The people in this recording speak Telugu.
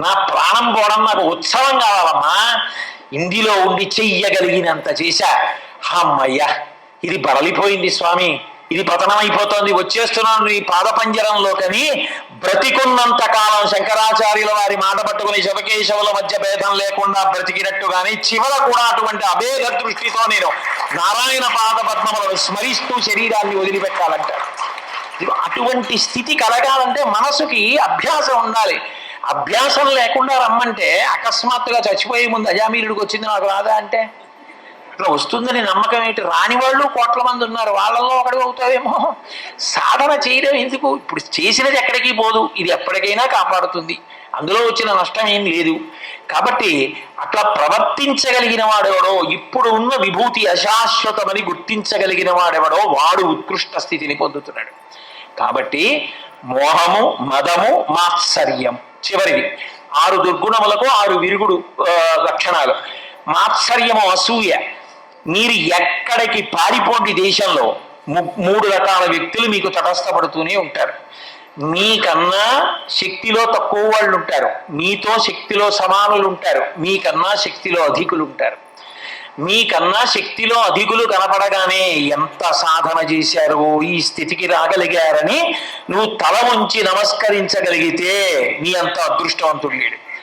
నా ప్రాణం పోవడం నాకు ఉత్సవం కావాలమ్మా. ఇందులో ఉండి చెయ్యగలిగినంత చేశా. అమ్మయ్యా, ఇది బడలిపోయింది స్వామి, ఇది పతనం అయిపోతోంది, వచ్చేస్తున్నాను ఈ పాదపంజరంలోకని బ్రతికున్నంత కాలం శంకరాచార్యుల వారి మాట పట్టుకుని శివకేశవుల మధ్య భేదం లేకుండా బ్రతికినట్టుగాని చివర కూడా అటువంటి అభేద దృష్టితో నేను నారాయణ పాద పద్మములను స్మరిస్తూ శరీరాన్ని వదిలిపెట్టాలంటారు. అటువంటి స్థితి కలగాలంటే మనసుకి అభ్యాసం ఉండాలి. అభ్యాసం లేకుండా రమ్మంటే అకస్మాత్తుగా చచ్చిపోయే ముందు అజామీరుడికి వచ్చింది నాకు రాదా అంటే ఇట్లా వస్తుందని నమ్మకం ఏంటి? రాని వాళ్ళు కోట్ల మంది ఉన్నారు, వాళ్ళల్లో ఒకటి అవుతావేమో. సాధన చేయడం ఎందుకు? ఇప్పుడు చేసినది ఎక్కడికి పోదు, ఇది ఎప్పటికైనా కాపాడుతుంది, అందులో వచ్చిన నష్టం ఏం లేదు. కాబట్టి అట్లా ప్రవర్తించగలిగిన వాడెవడో, ఇప్పుడు ఉన్న విభూతి అశాశ్వతమని గుర్తించగలిగిన వాడెవడో వాడు ఉత్కృష్ట స్థితిని పొందుతున్నాడు. కాబట్టి మోహము, మదము, మాత్సర్యం చివరిది. 6 దుర్గుణములకు 6 విరుగుడు లక్షణాలు. మాత్సర్యము అసూయ. మీరు ఎక్కడికి పారిపోండి దేశంలో 3 రకాల వ్యక్తులు మీకు తటస్థపడుతూనే ఉంటారు. మీకన్నా శక్తిలో తక్కువ వాళ్ళు ఉంటారు, మీతో శక్తిలో సమానులు ఉంటారు, మీకన్నా శక్తిలో అధికులు ఉంటారు. మీకన్నా శక్తిలో అధికులు కనపడగానే ఎంత సాధన చేశారో ఈ స్థితికి రాగలిగారని నువ్వు తల ఉంచి నమస్కరించగలిగితే నీ అంత అదృష్టవంతుడు లేడు.